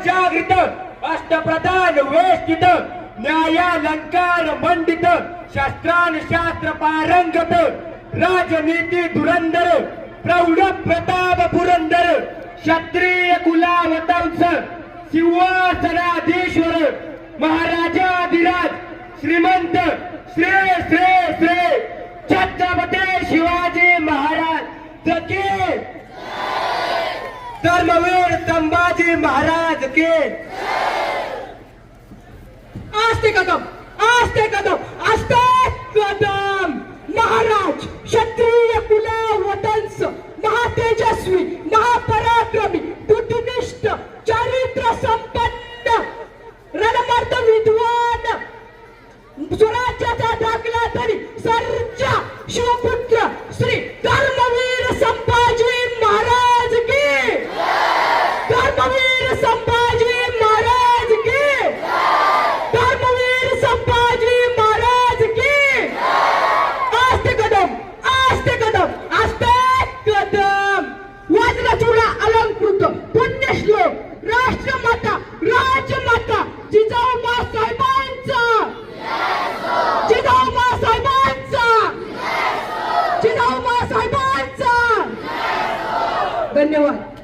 जागृत अष्टप्रधान वेष्टित न्यायालंकार मंडित शास्त्रान शास्त्र पारंगत राजनीती धुरंधर प्रौढ प्रताप पुरंदर क्षत्रिय कुलावतंस सिंहासनाधीश्वर महाराजाधिराज श्रीमंत श्री श्री श्री छत्रपती शिवाजी महाराज के धर्मवीर संभाजी महाराज के आस्ते कदम आस्ते कदम आस्ते कदम महाराज क्षत्रिय कुलावतंस महातेजस्वी महापराक्रमी बुद्धिनिष्ठ चरित्र संपन्न रणमर्द विद्वान स्वराज्याचा दाखला तरी सर्जा शिवपुत्र श्री धर्मवीर संभाजी महाराज की धर्मवीर संभाजी महाराज की धर्मवीर संभाजी महाराज की आस्ते कदम आस्ते कदम आस्ते कदम वाजला चुला अलंकृत पुण्यश्लोक राष्ट्रमाता राजमाता जिजाऊबा साहेबांचा जिजाऊबा साहेबांचा जिजाऊबा साहेबांचा धन्यवाद.